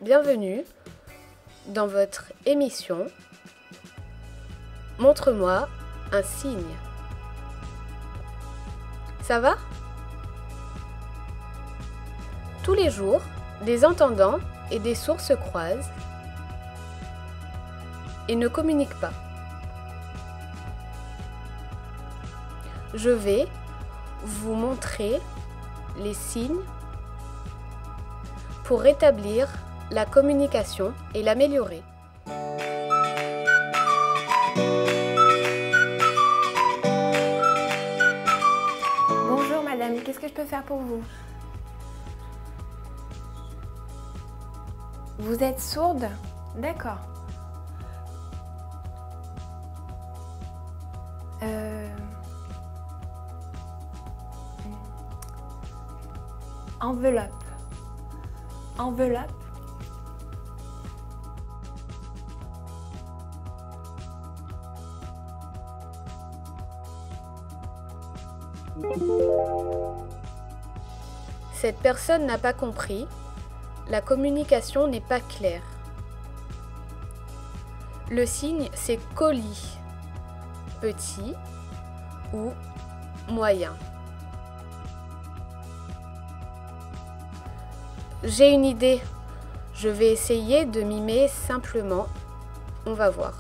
Bienvenue dans votre émission Montre-moi un signe. Ça va? Tous les jours, des entendants et des sourds se croisent et ne communiquent pas. Je vais vous montrer les signes pour rétablir la communication et l'améliorer. Bonjour madame, qu'est-ce que je peux faire pour vous? Vous êtes sourde? D'accord. Enveloppe. Enveloppe. Cette personne n'a pas compris. La communication n'est pas claire. Le signe, c'est colis, petit ou moyen. J'ai une idée. Je vais essayer de mimer simplement. On va voir.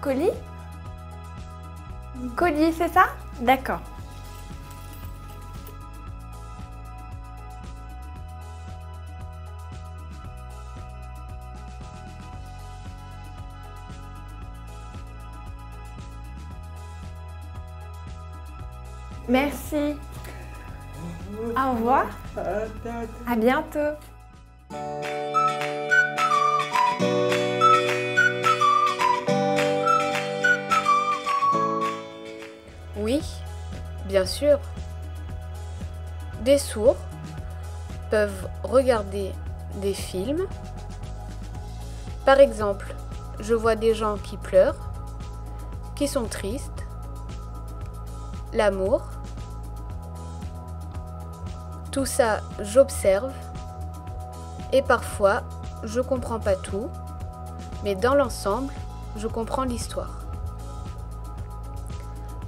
Colis? Colis, c'est ça? D'accord. Merci. Au revoir. À bientôt. Oui, bien sûr. Des sourds peuvent regarder des films. Par exemple, je vois des gens qui pleurent, qui sont tristes, l'amour. Tout ça, j'observe et parfois, je comprends pas tout, mais dans l'ensemble, je comprends l'histoire.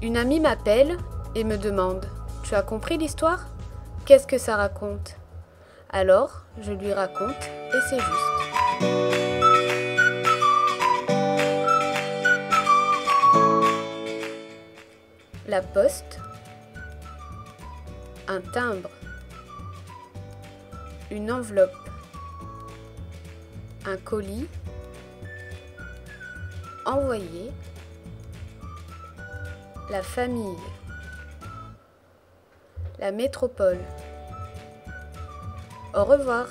Une amie m'appelle et me demande « Tu as compris l'histoire? Qu'est-ce que ça raconte ?» Alors, je lui raconte et c'est juste. La poste, un timbre, une enveloppe, un colis, envoyé, la famille, la métropole. Au revoir.